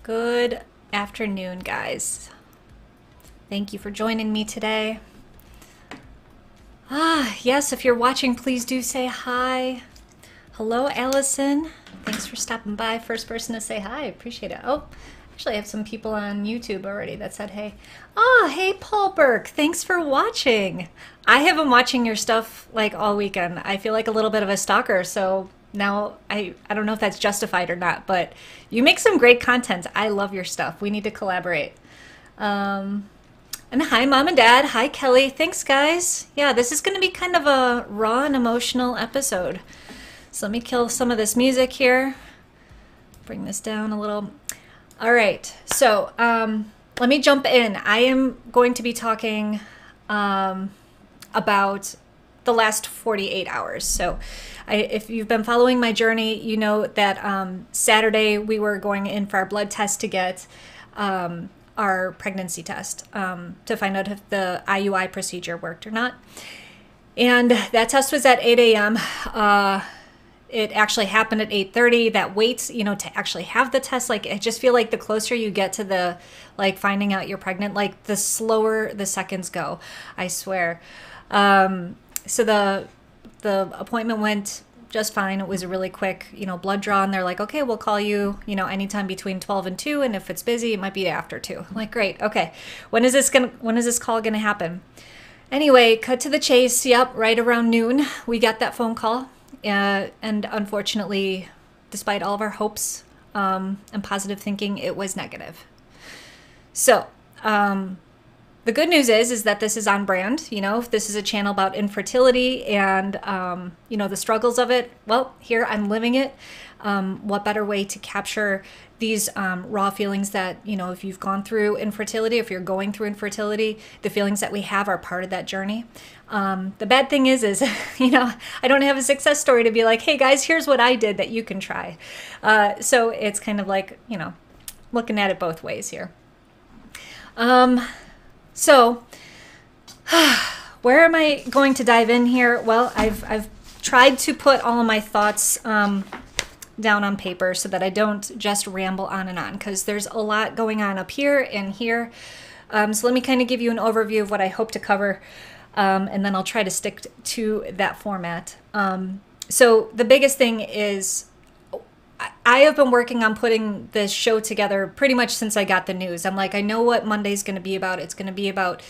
Good afternoon, guys. Thank you for joining me today. Yes, if you're watching, please do say hi. Hello, Allison. Thanks for stopping by. First person to say hi. Appreciate it. Oh, actually, I have some people on YouTube already that said hey. Oh, hey, Paul Burke. Thanks for watching. I have been watching your stuff like all weekend. I feel like a little bit of a stalker, so now I don't know if that's justified or not, but you make some great content. I love your stuff. We need to collaborate. And hi, Mom and Dad. Hi, Kelly. Thanks, guys. Yeah, this is going to be kind of a raw and emotional episode. So let me kill some of this music here. Bring this down a little. All right. So let me jump in. I am going to be talking about the last 48 hours. So if you've been following my journey, you know that Saturday we were going in for our blood test to get our pregnancy test to find out if the IUI procedure worked or not. And that test was at 8 a.m. It actually happened at 8:30. That wait, to actually have the test, like I just feel like the closer you get to the finding out you're pregnant, like the slower the seconds go. I swear. So the appointment went just fine. It was a really quick, blood draw, and they're like, okay, we'll call you, anytime between 12 and 2, and if it's busy, it might be after 2. I'm like, great, okay. When is this call gonna happen? Anyway, cut to the chase. Yep, right around noon, we got that phone call, and unfortunately, despite all of our hopes and positive thinking, it was negative. So, the good news is that this is on brand. If this is a channel about infertility and, the struggles of it, well, here I'm living it. What better way to capture these raw feelings that, if you've gone through infertility, if you're going through infertility, the feelings that we have are part of that journey. The bad thing is, I don't have a success story to be like, hey guys, here's what I did that you can try. So it's kind of like, looking at it both ways here. So, where am I going to dive in here? Well, I've tried to put all of my thoughts down on paper so that I don't just ramble on and on, because there's a lot going on up here and here. So let me kind of give you an overview of what I hope to cover, and then I'll try to stick to that format. So the biggest thing is, I have been working on putting this show together pretty much since I got the news. I'm like, I know what Monday's going to be about. It's going to be about,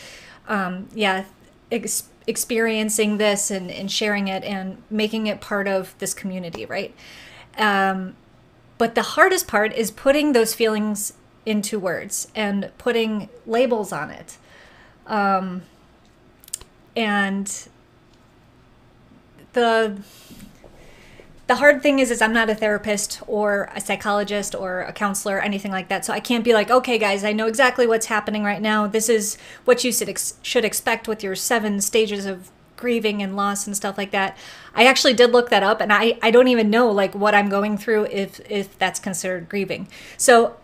experiencing this and sharing it and making it part of this community, right? But the hardest part is putting those feelings into words and putting labels on it. And the hard thing is I'm not a therapist or a psychologist or a counselor or anything like that. So I can't be like, okay, guys, I know exactly what's happening right now. This is what you should expect with your 7 stages of grieving and loss and stuff like that. I actually did look that up, and I don't even know what I'm going through if that's considered grieving. So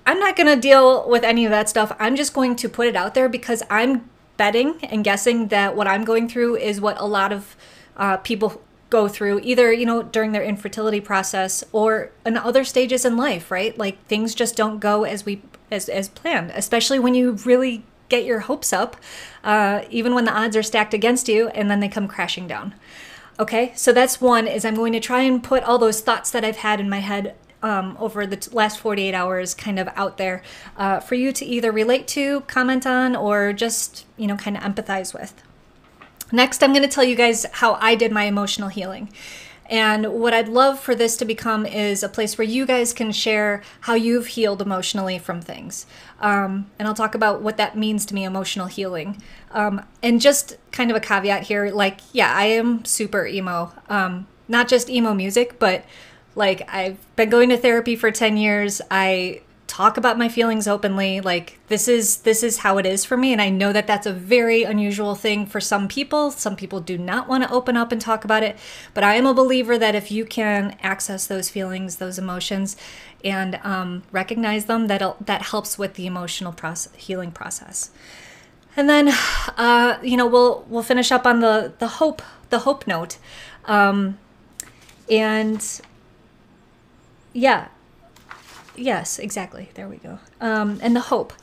I'm not going to deal with any of that stuff. I'm just going to put it out there because I'm betting and guessing that what I'm going through is what a lot of people go through, either during their infertility process or in other stages in life, right? Like things just don't go as planned, especially when you really get your hopes up, even when the odds are stacked against you, and then they come crashing down. Okay, so that's one, is I'm going to try and put all those thoughts that I've had in my head over the last 48 hours kind of out there for you to either relate to, comment on, or just kind of empathize with. Next, I'm going to tell you guys how I did my emotional healing. And what I'd love for this to become is a place where you guys can share how you've healed emotionally from things. And I'll talk about what that means to me, emotional healing. And just kind of a caveat here, I am super emo. Not just emo music, but I've been going to therapy for 10 years. I talk about my feelings openly. This is how it is for me, and I know that that's a very unusual thing for some people. Some people do not want to open up and talk about it, but I am a believer that if you can access those feelings, those emotions, and recognize them, that helps with the emotional healing process. And then we'll finish up on the hope note, and yeah, Yes, exactly. There we go. And the hope.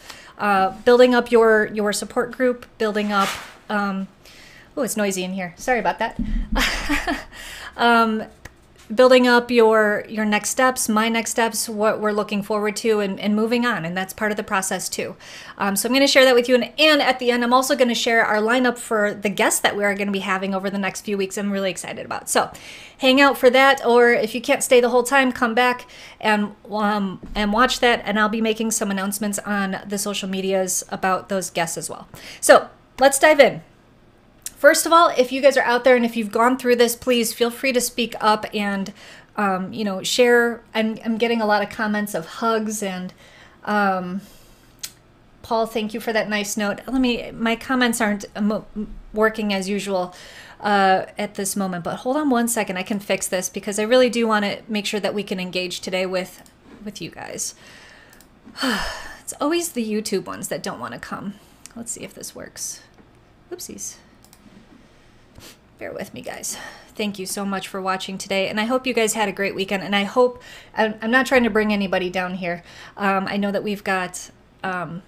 Building up your support group, building up. Oh, it's noisy in here. Sorry about that. Building up your next steps, my next steps, what we're looking forward to, and moving on. And that's part of the process too. So I'm going to share that with you. And at the end, I'm also going to share our lineup for the guests that we are going to be having over the next few weeks. I'm really excited about. So hang out for that. Or if you can't stay the whole time, come back and watch that. And I'll be making some announcements on the social medias about those guests as well. So let's dive in. First of all, if you guys are out there and if you've gone through this, please feel free to speak up and, share. I'm getting a lot of comments of hugs and, Paul, thank you for that nice note. My comments aren't working as usual at this moment, but hold on one second. I can fix this because I really do want to make sure that we can engage today with you guys. It's always the YouTube ones that don't want to come. Let's see if this works. Oopsies. Bear with me, guys. Thank you so much for watching today, and I hope you guys had a great weekend, and I hope, I'm not trying to bring anybody down here. I know that we've got a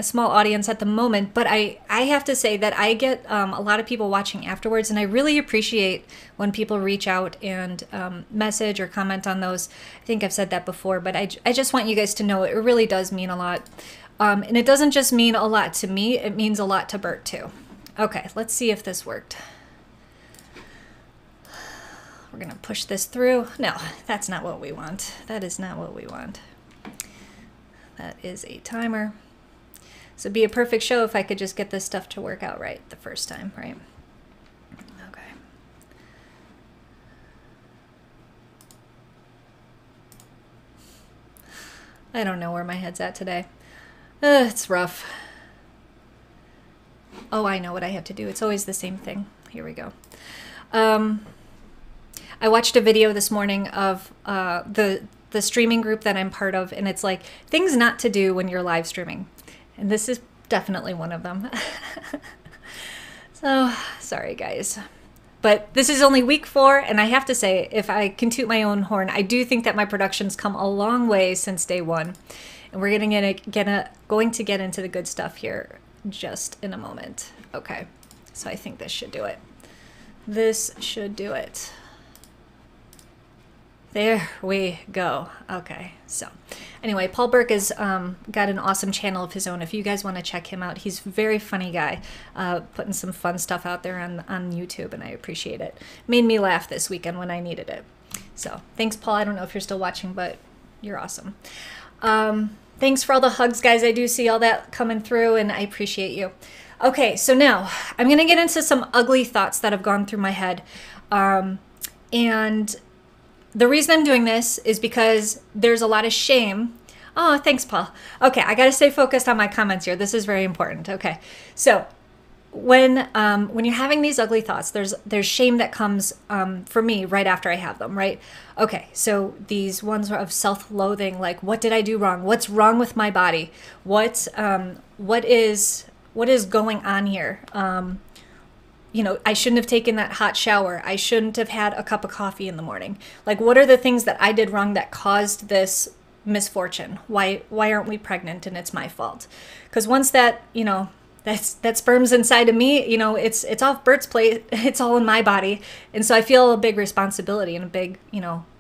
small audience at the moment, but I have to say that I get a lot of people watching afterwards, and I really appreciate when people reach out and message or comment on those. I think I've said that before, but I just want you guys to know it really does mean a lot. And it doesn't just mean a lot to me, it means a lot to Bert too. Okay, let's see if this worked. We're gonna push this through. No, that's not what we want. That is not what we want. That is a timer. So it'd be a perfect show if I could just get this stuff to work out right the first time, right? Okay. I don't know where my head's at today. It's rough. Oh, I know what I have to do. It's always the same thing. Here we go. I watched a video this morning of the streaming group that I'm part of, and it's like things not to do when you're live streaming. And this is definitely one of them. So, sorry guys. But this is only week 4, and I have to say, if I can toot my own horn, I do think that my production's come a long way since day 1. And we're going to get into the good stuff here just in a moment. Okay, so I think this should do it. This should do it. There we go. Okay, so anyway, Paul Burke has got an awesome channel of his own. If you guys want to check him out, he's a very funny guy, putting some fun stuff out there on YouTube, and I appreciate it. Made me laugh this weekend when I needed it. So thanks, Paul. I don't know if you're still watching, but you're awesome. Thanks for all the hugs, guys. I do see all that coming through, and I appreciate you. Okay, so now I'm going to get into some ugly thoughts that have gone through my head. And the reason I'm doing this is because there's a lot of shame. Oh, thanks, Paul. Okay, I got to stay focused on my comments here. This is very important. Okay, so when you're having these ugly thoughts, there's shame that comes for me right after I have them, right? Okay, so these ones are of self-loathing, like what did I do wrong? What's wrong with my body? What is going on here? I shouldn't have taken that hot shower. I shouldn't have had a cup of coffee in the morning. Like, what are the things that I did wrong that caused this misfortune? Why aren't we pregnant and it's my fault? Because once that, that sperm's inside of me, it's off Bert's plate. It's all in my body. And so I feel a big responsibility and a big,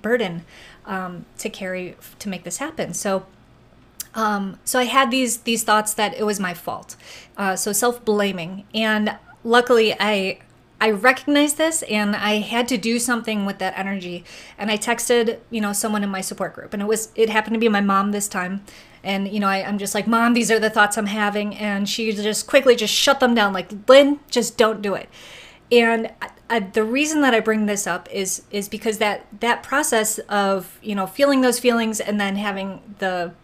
burden to carry to make this happen. So I had these thoughts that it was my fault. So self-blaming. And luckily, I recognized this, and I had to do something with that energy. And I texted, someone in my support group, and it happened to be my mom this time. And I'm just like, Mom, these are the thoughts I'm having, and she just quickly just shut them down, like, Lynn, just don't do it. And the reason that I bring this up is because that process of feeling those feelings and then having the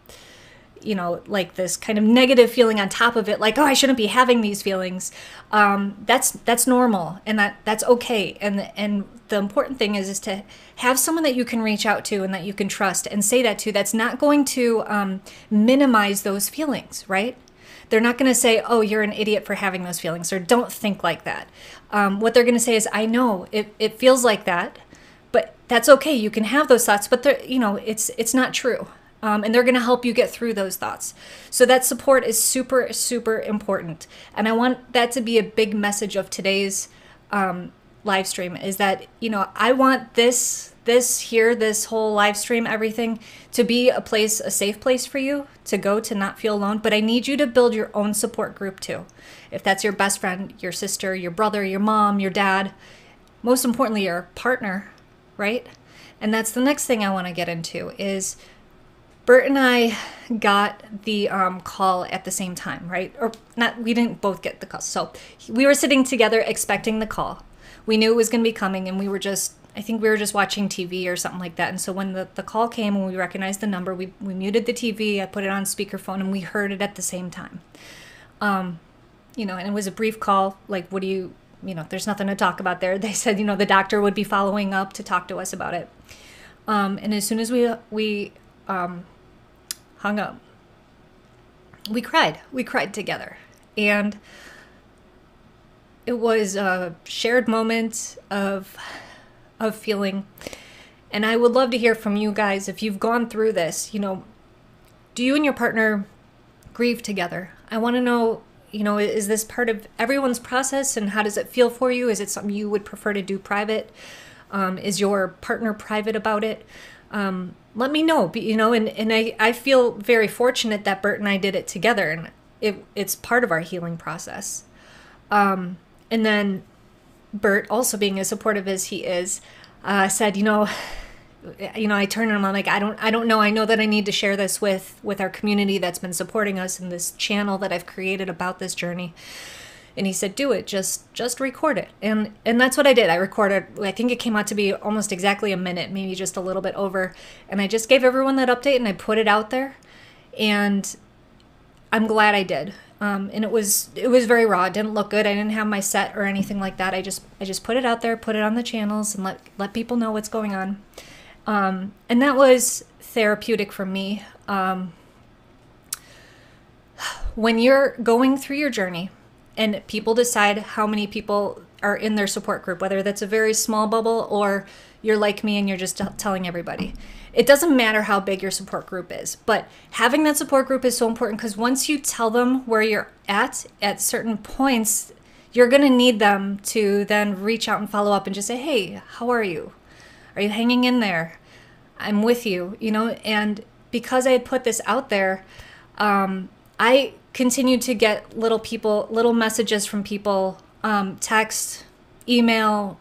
like this kind of negative feeling on top of it, like, oh, I shouldn't be having these feelings. That's normal, and that's okay. And the important thing is to have someone that you can reach out to and that you can trust and say that to, that's not going to minimize those feelings, right? They're not going to say, oh, you're an idiot for having those feelings, or don't think like that. What they're going to say is, I know it feels like that, but that's okay. You can have those thoughts, but it's not true. And they're going to help you get through those thoughts. So that support is super, super important. And I want that to be a big message of today's live stream, is that, I want this whole live stream, everything, to be a safe place for you to go to not feel alone. But I need you to build your own support group too. If that's your best friend, your sister, your brother, your mom, your dad, most importantly, your partner, right? And that's the next thing I want to get into is Bert and I got the call at the same time, right? Or not, we didn't both get the call. So we were sitting together expecting the call. We knew it was going to be coming, and I think we were just watching TV or something like that. And so when the call came and we recognized the number, we muted the TV, I put it on speakerphone, and we heard it at the same time. And it was a brief call, like, there's nothing to talk about there. They said, the doctor would be following up to talk to us about it. And as soon as we hung up, we cried. We cried together. And it was a shared moment of feeling. And I would love to hear from you guys if you've gone through this. Do you and your partner grieve together? I want to know, is this part of everyone's process, and how does it feel for you? Is it something you would prefer to do private? Is your partner private about it? Let me know, and I feel very fortunate that Bert and I did it together, and it's part of our healing process. And then Bert, also being as supportive as he is, said, I turned to him, I'm like, I don't know. I know that I need to share this with our community that's been supporting us in this channel that I've created about this journey. And he said, do it, just record it. And that's what I did. I recorded, I think it came out to be almost exactly a minute, maybe just a little bit over. And I just gave everyone that update, and I put it out there. And I'm glad I did. And it was very raw. It didn't look good. I didn't have my set or anything like that. I just put it out there, put it on the channels, and let people know what's going on. And that was therapeutic for me. When you're going through your journey and people decide how many people are in their support group, whether that's a very small bubble or you're like me and you're just telling everybody, it doesn't matter how big your support group is, but having that support group is so important, because once you tell them where you're at certain points, you're going to need them to then reach out and follow up and just say, hey, how are you? Are you hanging in there? I'm with you, and because I had put this out there, I continued to get little messages from people, text, email,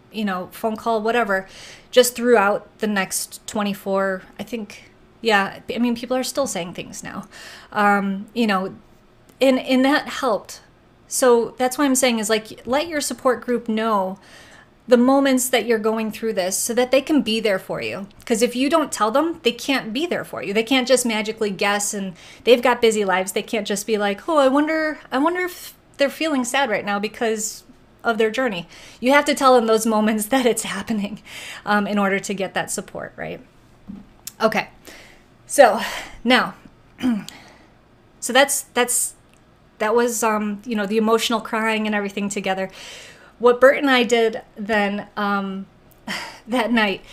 phone call, whatever, just throughout the next 24, I think, yeah, I mean, people are still saying things now, and that helped. So that's why I'm saying is, like, let your support group know the moments that you're going through this so that they can be there for you. Because if you don't tell them, they can't be there for you. They can't just magically guess, and they've got busy lives. They can't just be like, oh, I wonder if they're feeling sad right now because of their journey. You have to tell them those moments that it's happening in order to get that support, right? Okay. So now, so that was, the emotional crying and everything together. What Bert and I did then that night,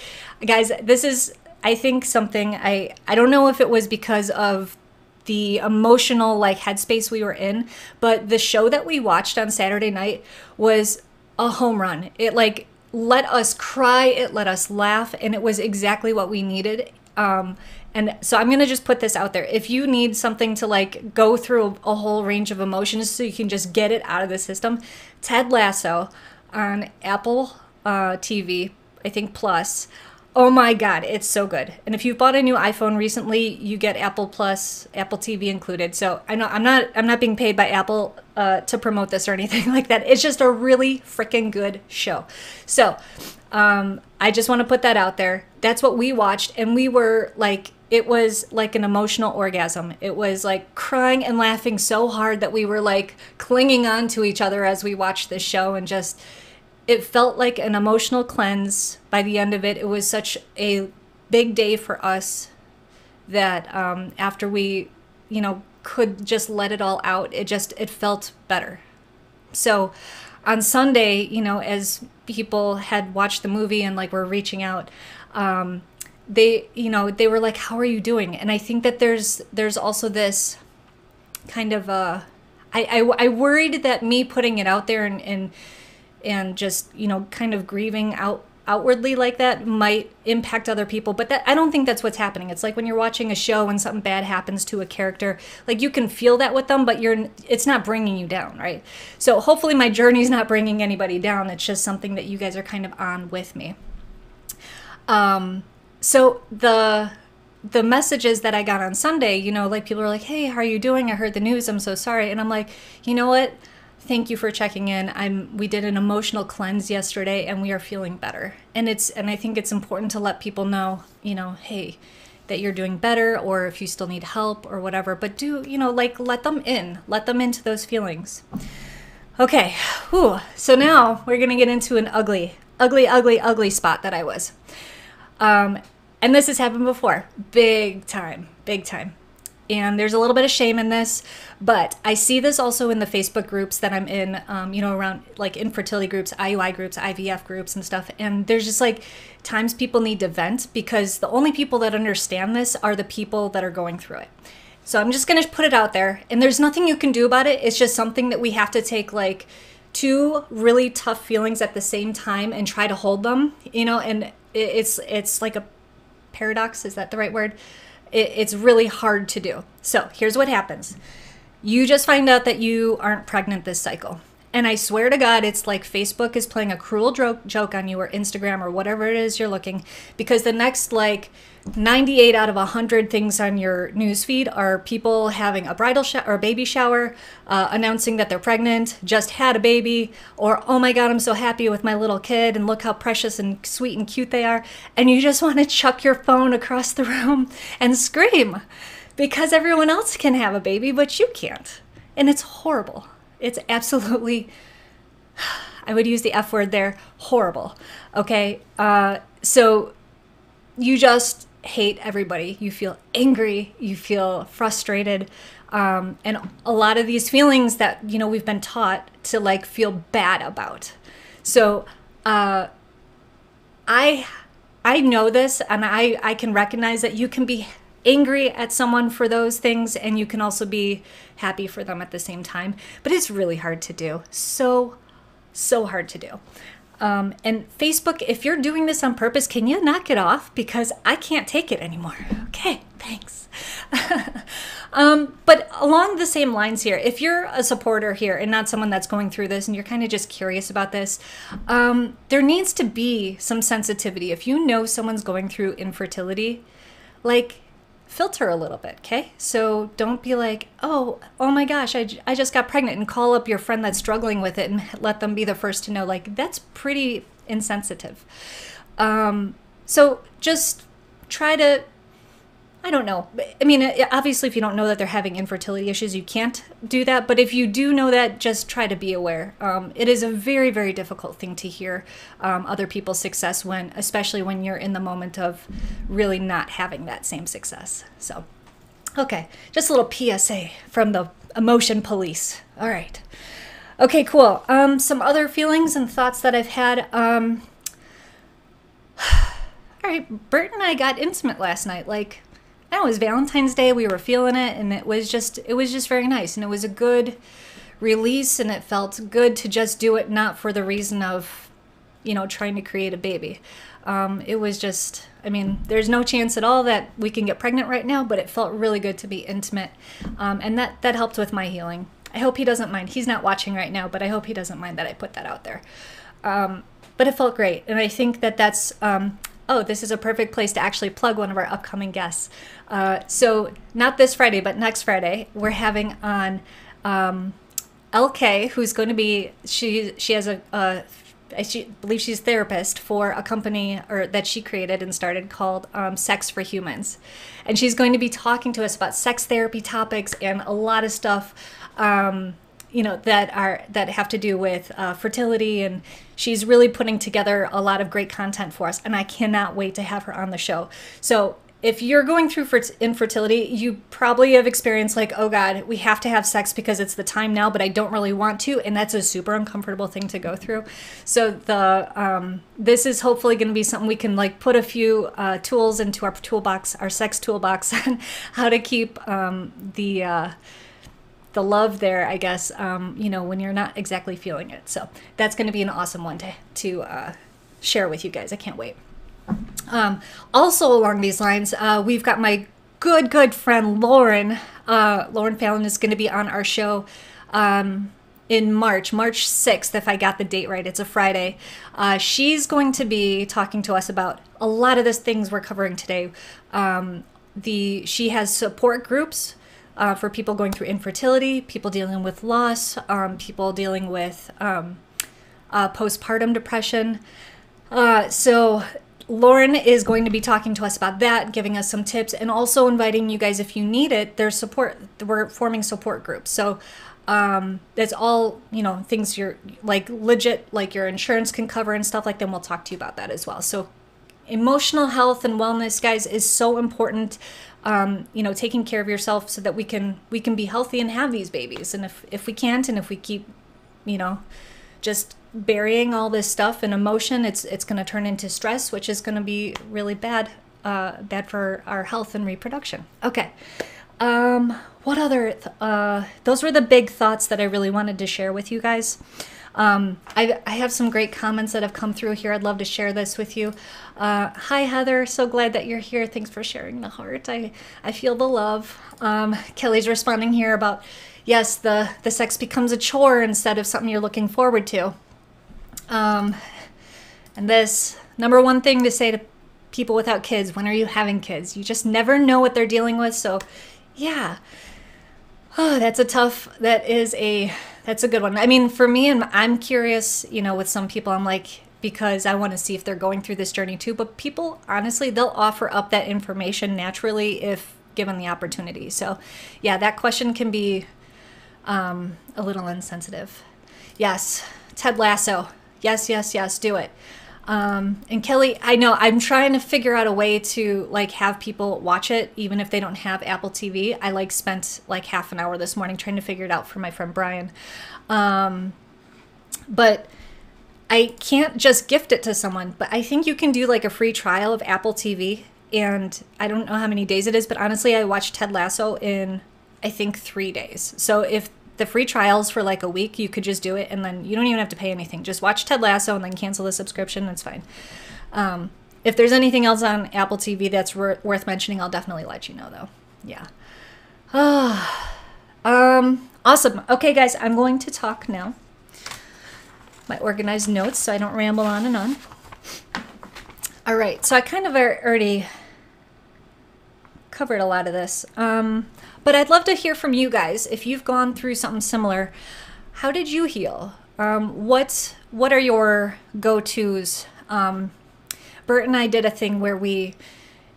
guys, this is, I think, something I don't know if it was because of the emotional headspace we were in, but the show that we watched on Saturday night was a home run. It let us cry, it let us laugh, and it was exactly what we needed. And so I'm going to just put this out there. If you need something to go through a whole range of emotions so you can just get it out of the system, Ted Lasso on Apple TV, I think Plus. Oh my God, it's so good. And if you've bought a new iPhone recently, you get Apple Plus, Apple TV included. So I know I'm not being paid by Apple to promote this or anything like that. It's just a really freaking good show. So I just want to put that out there. That's what we watched, and we were it was like an emotional orgasm. It was like crying and laughing so hard that we were clinging on to each other as we watched this show, and just, it felt like an emotional cleanse by the end of it. It was such a big day for us that after we, could just let it all out, it felt better. So on Sunday, as people had watched the movie and were reaching out, they were like, how are you doing? And I think that there's also this kind of I worried that me putting it out there and just, kind of grieving outwardly like that might impact other people, but I don't think that's what's happening. It's like when you're watching a show and something bad happens to a character, like you can feel that with them, but it's not bringing you down, right? So hopefully my journey's not bringing anybody down. It's just something that you guys are kind of on with me. So the messages that I got on Sunday, like people were like, hey, how are you doing? I heard the news. I'm so sorry. And I'm like, you know what? Thank you for checking in. We did an emotional cleanse yesterday and we are feeling better. And I think it's important to let people know, hey, that you're doing better, or if you still need help or whatever, but let them into those feelings. Okay. Whew. So now we're going to get into an ugly spot that I was. And this has happened before, big time. And there's a little bit of shame in this, but I see this also in the Facebook groups that I'm in, around like infertility groups, IUI groups, IVF groups and stuff. And there's just like times people need to vent, because the only people that understand this are the people that are going through it. So I'm just going to put it out there, and there's nothing you can do about it. It's just something that we have to take like two really tough feelings at the same time and try to hold them, and it's like a paradox. Is that the right word? It's really hard to do. So here's what happens. You just find out that you aren't pregnant this cycle. And I swear to God, it's like Facebook is playing a cruel joke on you, or Instagram, or whatever it is you're looking, because the next like 98 out of 100 things on your newsfeed are people having a bridal shower or baby shower, announcing that they're pregnant, just had a baby, or oh my God, I'm so happy with my little kid and look how precious and sweet and cute they are. And you just want to chuck your phone across the room and scream because everyone else can have a baby, but you can't. And it's horrible. It's absolutely, I would use the F word there, horrible. Okay. So you just hate everybody. You feel angry, you feel frustrated, and a lot of these feelings that we've been taught to like feel bad about. So I know this, and I can recognize that you can be angry at someone for those things, and you can also be happy for them at the same time, but it's really hard to do. So hard to do. And Facebook, if you're doing this on purpose, can you knock it off? Because I can't take it anymore. Okay, thanks. But along the same lines here, if you're a supporter here and not someone that's going through this and you're kind of just curious about this, there needs to be some sensitivity. If you know someone's going through infertility, like filter a little bit, okay? So don't be like, oh my gosh, I just got pregnant, and call up your friend that's struggling with it and let them be the first to know. Like, that's pretty insensitive. So just try to, I don't know. I mean, obviously, if you don't know that they're having infertility issues, you can't do that. But if you do know that, just try to be aware. It is a very, very difficult thing to hear other people's success especially when you're in the moment of really not having that same success. So, okay, just a little PSA from the emotion police. All right. Okay, cool. Some other feelings and thoughts that I've had. All right, Bert and I got intimate last night. Like, I know, it was Valentine's Day. We were feeling it, and it was just very nice, and it was a good release, and it felt good to just do it, not for the reason of, trying to create a baby. It was just, I mean, there's no chance at all that we can get pregnant right now, but it felt really good to be intimate, and that helped with my healing. I hope he doesn't mind. He's not watching right now, but I hope he doesn't mind that I put that out there. But it felt great, and I think that that's. Oh, this is a perfect place to actually plug one of our upcoming guests. So not this Friday, but next Friday, we're having on LK, who's going to be, she has I believe she's a therapist for a company that she created and started called Sex for Humans. And she's going to be talking to us about sex therapy topics and a lot of stuff that have to do with fertility, and she's really putting together a lot of great content for us, and I cannot wait to have her on the show. So if you're going through infertility, you probably have experienced like, oh God, we have to have sex because it's the time now, but I don't really want to. And that's a super uncomfortable thing to go through. So this is hopefully going to be something we can like put a few tools into our toolbox, our sex toolbox, on how to keep the love there, I guess, you know, when you're not exactly feeling it. So that's going to be an awesome one to share with you guys. I can't wait. Also along these lines, we've got my good friend Lauren. Lauren Fallon is going to be on our show in March 6th, if I got the date right. It's a Friday. She's going to be talking to us about a lot of the things we're covering today. She has support groups for people going through infertility, people dealing with loss, people dealing with postpartum depression. So Lauren is going to be talking to us about that, giving us some tips, and also inviting you guys, if you need it, there's support. We're forming support groups. So that's all, you know, things you're like legit, like your insurance can cover and stuff like that. And we'll talk to you about that as well. So emotional health and wellness, guys, is so important. You know, taking care of yourself so that we can be healthy and have these babies. And if we can't, and if we keep, you know, just burying all this stuff and emotion, it's going to turn into stress, which is going to be really bad for our health and reproduction. Okay. What other, those were the big thoughts that I really wanted to share with you guys. I have some great comments that have come through here. I'd love to share this with you. Hi, Heather. So glad that you're here. Thanks for sharing the heart. I feel the love. Kelly's responding here about, yes, the sex becomes a chore instead of something you're looking forward to. And this, number one thing to say to people without kids, when are you having kids? You just never know what they're dealing with. So yeah, oh, that's a good one. I mean, for me, and I'm curious, you know, with some people, I'm like, because I want to see if they're going through this journey too, but people, honestly, they'll offer up that information naturally if given the opportunity. So yeah, that question can be a little insensitive. Yes, Ted Lasso. Yes, do it. And Kelly, I know I'm trying to figure out a way to like have people watch it, even if they don't have Apple TV. I like spent like half an hour this morning trying to figure it out for my friend Brian. But I can't just gift it to someone, but I think you can do like a free trial of Apple TV. And I don't know how many days it is, but honestly, I watched Ted Lasso in, I think, 3 days. So if the free trials for like a week, you could just do it, and then you don't even have to pay anything. Just watch Ted Lasso and then cancel the subscription. That's fine. If there's anything else on Apple TV that's worth mentioning, I'll definitely let you know, though. Yeah. Awesome. Okay, guys, I'm going to talk now. My organized notes so I don't ramble on and on. All right, so I kind of already covered a lot of this. But I'd love to hear from you guys. If you've gone through something similar, how did you heal? What are your go-tos? Bert and I did a thing where we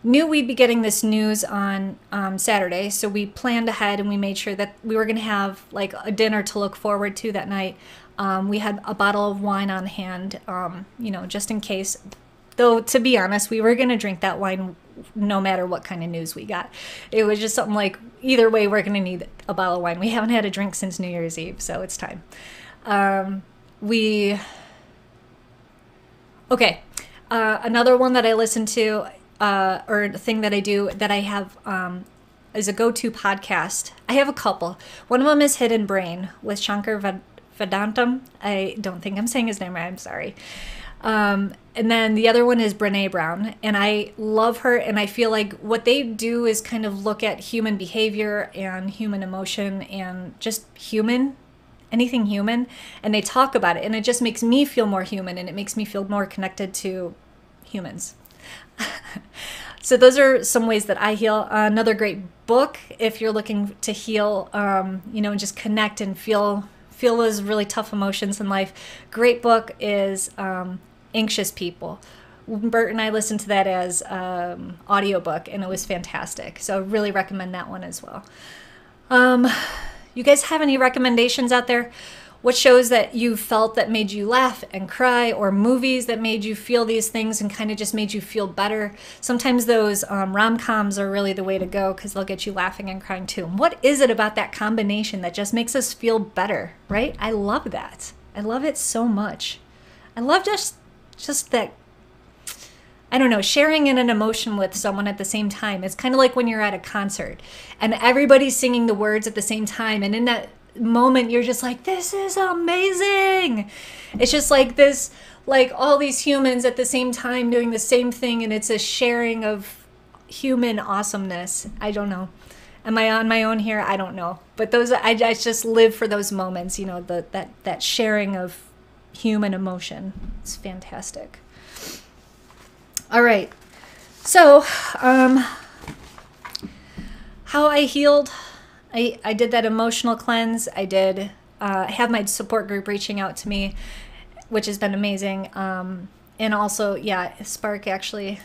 knew we'd be getting this news on Saturday, so we planned ahead and we made sure that we were going to have like a dinner to look forward to that night. We had a bottle of wine on hand, you know, just in case. Though, to be honest, we were going to drink that wine no matter what kind of news we got. It was just something like, either way, we're going to need a bottle of wine. We haven't had a drink since New Year's Eve, so it's time. Okay. Another one that I listen to, or the thing that I do that I have is a go-to podcast. I have a couple. One of them is Hidden Brain with Shankar Vedantam. I don't think I'm saying his name right. I'm sorry. And then the other one is Brene Brown, and I love her, and I feel like what they do is kind of look at human behavior and human emotion and just anything human, and they talk about it, and it just makes me feel more human, and it makes me feel more connected to humans. So those are some ways that I heal. Another great book, if you're looking to heal, you know, and just connect and feel those really tough emotions in life. Great book is Anxious People. Bert and I listened to that as audiobook, and it was fantastic. So I really recommend that one as well. You guys have any recommendations out there? what shows that you felt that made you laugh and cry, or movies that made you feel these things and kind of just made you feel better. Sometimes those rom-coms are really the way to go because they'll get you laughing and crying too. What is it about that combination that just makes us feel better, right? I love that. I love it so much. I love just that, I don't know, sharing in an emotion with someone at the same time. It's kind of like when you're at a concert and everybody's singing the words at the same time, and in that moment you're just like, this is amazing. It's just like this, like all these humans at the same time doing the same thing, and it's a sharing of human awesomeness. I don't know, am I on my own here? I don't know, but those, I just live for those moments, you know, that sharing of human emotion. It's fantastic. All right, so how I healed. I did that emotional cleanse. I did have my support group reaching out to me, which has been amazing. And also, yeah, Spark actually,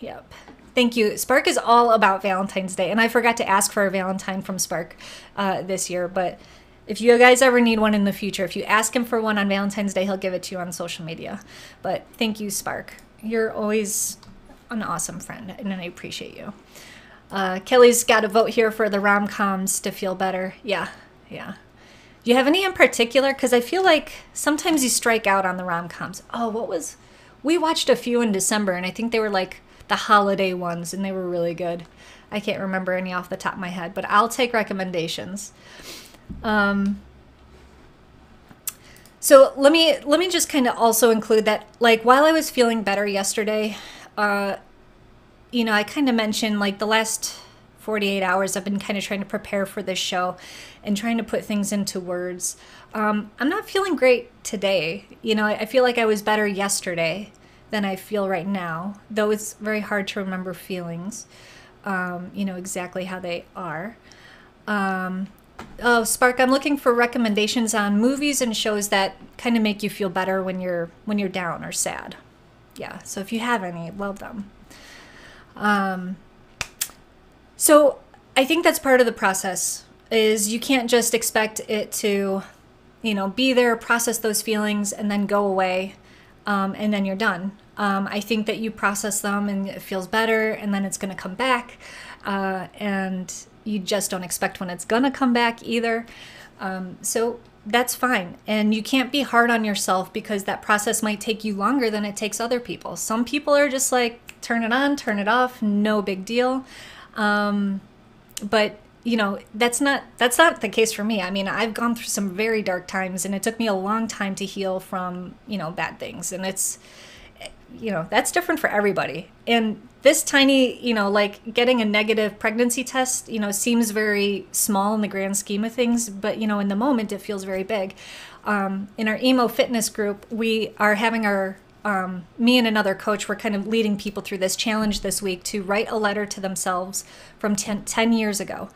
yep. Thank you. Spark is all about Valentine's Day. And I forgot to ask for a Valentine from Spark this year. But if you guys ever need one in the future, if you ask him for one on Valentine's Day, he'll give it to you on social media. But thank you, Spark. You're always an awesome friend, and I appreciate you. Kelly's got a vote here for the rom-coms to feel better. Yeah. Do you have any in particular? Because I feel like sometimes you strike out on the rom-coms. Oh, we watched a few in December, and I think they were like the holiday ones, and they were really good. I can't remember any off the top of my head, but I'll take recommendations. So let me just kind of also include that, like, while I was feeling better yesterday, you know, I kind of mentioned like the last 48 hours I've been kind of trying to prepare for this show and trying to put things into words. I'm not feeling great today. You know, I feel like I was better yesterday than I feel right now, though it's very hard to remember feelings, you know, exactly how they are. Oh, Spark, I'm looking for recommendations on movies and shows that kind of make you feel better when you're down or sad. Yeah, so if you have any, love them. So I think that's part of the process, is you can't just expect it to, you know, be there, process those feelings, and then go away, and then you're done. I think that you process them and it feels better, and then it's going to come back, and you just don't expect when it's going to come back either. So that's fine. And you can't be hard on yourself because that process might take you longer than it takes other people. Some people are just like, turn it on, turn it off, no big deal. But you know, that's not the case for me. I mean, I've gone through some very dark times, and it took me a long time to heal from, you know, bad things. And it's, you know, that's different for everybody. And this tiny, you know, like getting a negative pregnancy test, you know, seems very small in the grand scheme of things, but, you know, in the moment it feels very big. In our emo fitness group, we are having our, me and another coach, we're kind of leading people through this challenge this week to write a letter to themselves from 10 years ago.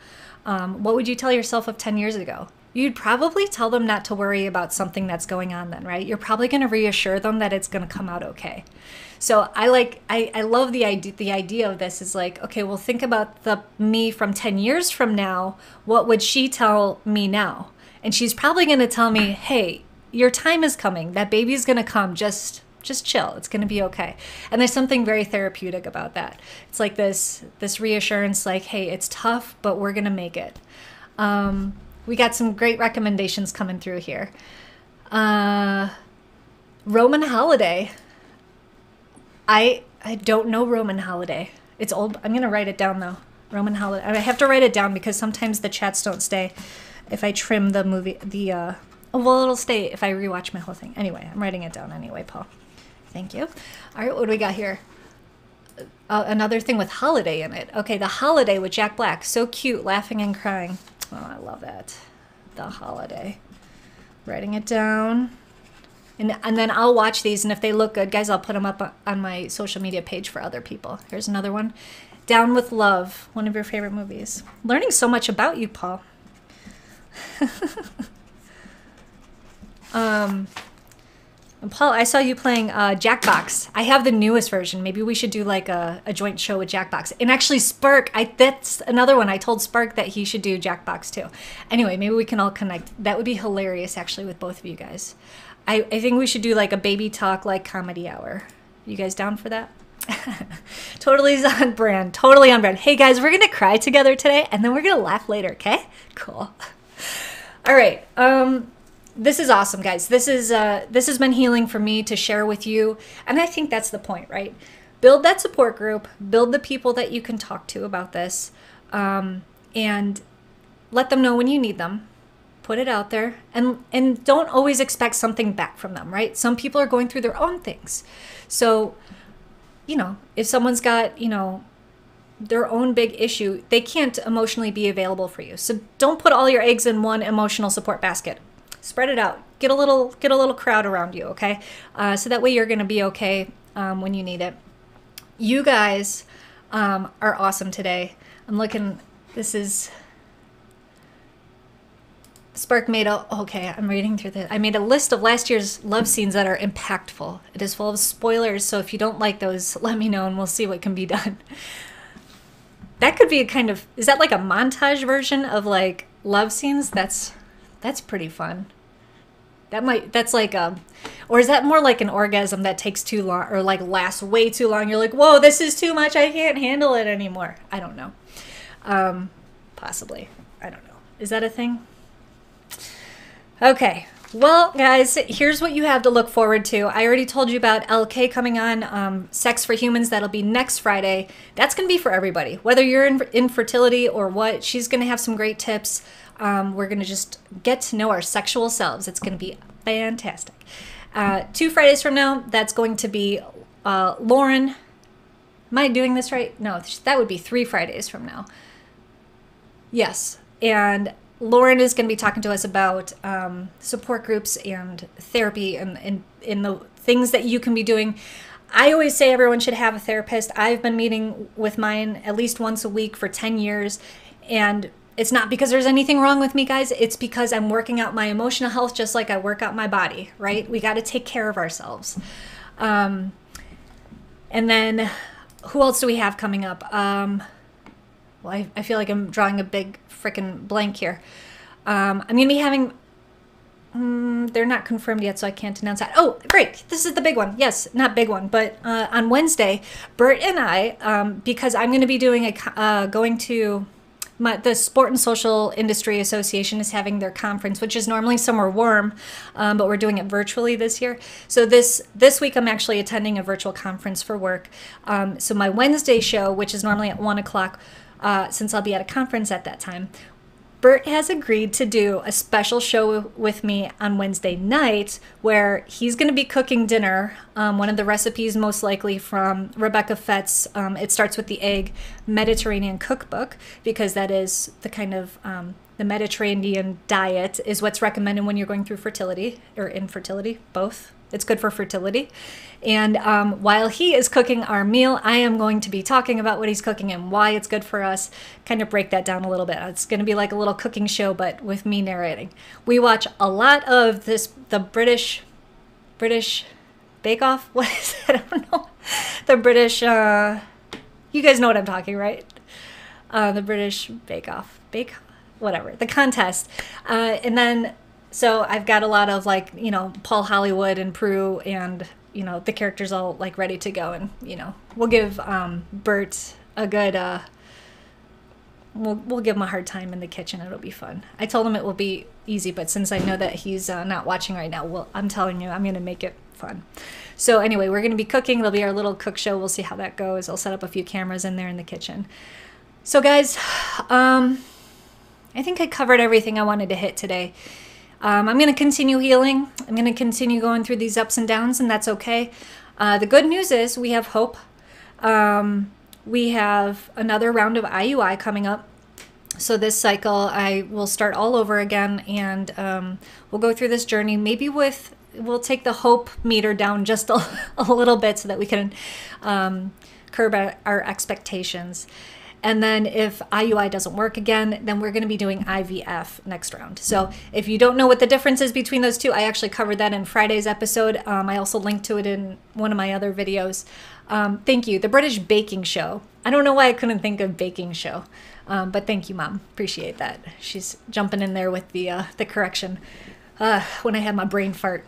What would you tell yourself of 10 years ago? You'd probably tell them not to worry about something that's going on then, right? You're probably going to reassure them that it's going to come out okay. So I love the idea of this is like, okay, well, think about the me from 10 years from now. What would she tell me now? And she's probably going to tell me, hey, your time is coming. That baby's going to come. Just chill. It's going to be okay. And there's something very therapeutic about that. It's like this reassurance, like, hey, it's tough, but we're going to make it. We got some great recommendations coming through here. Roman Holiday. I don't know Roman Holiday. It's old. I'm going to write it down, though. Roman Holiday. I have to write it down because sometimes the chats don't stay if I trim the movie. Well, it'll stay if I rewatch my whole thing. Anyway, I'm writing it down anyway, Paul. Thank you. All right, what do we got here? Another thing with holiday in it. Okay, The Holiday with Jack Black. So cute, laughing and crying. Oh, I love that. The Holiday. Writing it down. And then I'll watch these, and if they look good, guys, I'll put them up on my social media page for other people. Here's another one. Down with Love, one of your favorite movies. Learning so much about you, Paul. And Paul, I saw you playing Jackbox. I have the newest version. Maybe we should do like a joint show with Jackbox. And actually Spark, that's another one. I told Spark that he should do Jackbox too. Anyway, maybe we can all connect. That would be hilarious actually with both of you guys. I think we should do like a baby talk like comedy hour. You guys down for that? Totally on brand. Totally on brand. Hey guys, we're going to cry together today and then we're going to laugh later, okay? Cool. All right. This is awesome, guys. This has been healing for me to share with you. And I think that's the point, right? Build that support group, build the people that you can talk to about this, and let them know when you need them. Put it out there, and don't always expect something back from them, right? Some people are going through their own things. So, you know, if someone's got, you know, their own big issue, they can't emotionally be available for you. So don't put all your eggs in one emotional support basket. Spread it out. Get a little crowd around you, okay? So that way you're going to be okay when you need it. You guys are awesome today. I'm looking. This is Spark made a. Okay, I'm reading through this. I made a list of last year's love scenes that are impactful. It is full of spoilers, so if you don't like those, let me know and we'll see what can be done. That could be a kind of. Is that like a montage version of like love scenes? That's pretty fun. That's like or is that more like an orgasm that takes too long or like lasts way too long? You're like, whoa, this is too much. I can't handle it anymore. I don't know. Possibly. I don't know. Is that a thing? Okay. Well, guys, here's what you have to look forward to. I already told you about LK coming on, Sex for Humans. That'll be next Friday. That's going to be for everybody, whether you're in infertility or what. She's going to have some great tips. We're going to just get to know our sexual selves. It's going to be fantastic. 2 Fridays from now, that's going to be Lauren. Am I doing this right? No, that would be 3 Fridays from now. Yes. And Lauren is going to be talking to us about support groups and therapy and the things that you can be doing. I always say everyone should have a therapist. I've been meeting with mine at least once a week for 10 years. And it's not because there's anything wrong with me, guys. It's because I'm working out my emotional health just like I work out my body, right? We got to take care of ourselves. And then who else do we have coming up? Well, I feel like I'm drawing a big freaking blank here. I'm going to be having... they're not confirmed yet, so I can't announce that. Oh, great. This is the big one. Yes, not big one, but on Wednesday, Bert and I, because I'm going to be doing going to... the Sport and Social Industry Association is having their conference, which is normally somewhere warm, but we're doing it virtually this year. So this week I'm actually attending a virtual conference for work. So my Wednesday show, which is normally at 1 o'clock, since I'll be at a conference at that time, Bert has agreed to do a special show with me on Wednesday night where he's going to be cooking dinner. One of the recipes most likely from Rebecca Fett's It Starts With the Egg Mediterranean Cookbook, because that is the kind of the Mediterranean diet is what's recommended when you're going through fertility or infertility, both. It's good for fertility. And while he is cooking our meal, I am going to be talking about what he's cooking and why it's good for us, kind of break that down a little bit. It's going to be like a little cooking show, but with me narrating. We watch a lot of the British Bake Off. What is it? I don't know. The British, you guys know what I'm talking, right? The British Bake Off. Whatever. The contest. And then... So I've got a lot of like, you know, Paul Hollywood and Prue and, you know, the characters all like ready to go. And, you know, we'll give Bert a good, we'll give him a hard time in the kitchen. It'll be fun. I told him it will be easy, but since I know that he's not watching right now, well, I'm telling you, I'm going to make it fun. So anyway, we're going to be cooking. It'll be our little cook show. We'll see how that goes. I'll set up a few cameras in there in the kitchen. So guys, I think I covered everything I wanted to hit today. I'm going to continue healing. I'm going to continue going through these ups and downs, and that's okay. The good news is we have hope. We have another round of IUI coming up. So this cycle, I will start all over again, and we'll go through this journey. Maybe we'll take the hope meter down just a little bit so that we can curb our expectations. And then if IUI doesn't work again, then we're going to be doing IVF next round. So if you don't know what the difference is between those two, I actually covered that in Friday's episode. I also linked to it in one of my other videos. Thank you. The British Baking Show. I don't know why I couldn't think of baking show. But thank you, Mom. Appreciate that. She's jumping in there with the correction when I had my brain fart.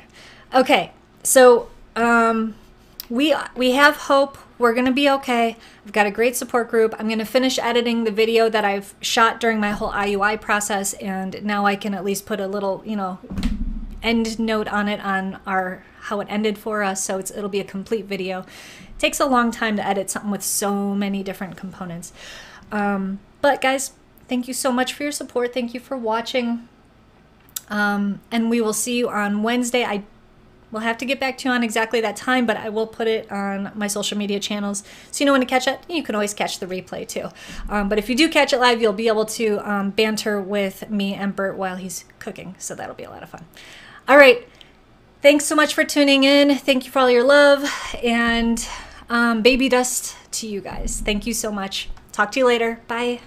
Okay, so we have hope. We're going to be okay. I've got a great support group. I'm going to finish editing the video that I've shot during my whole IUI process, and now I can at least put a little, end note on it on how it ended for us, so it'll be a complete video. It takes a long time to edit something with so many different components. But guys, thank you so much for your support. Thank you for watching. And we will see you on Wednesday. I will have to get back to you on exactly that time, but I will put it on my social media channels so you know when to catch it. You can always catch the replay too. But if you do catch it live, you'll be able to banter with me and Bert while he's cooking. So that'll be a lot of fun. All right. Thanks so much for tuning in. Thank you for all your love, and baby dust to you guys. Thank you so much. Talk to you later. Bye.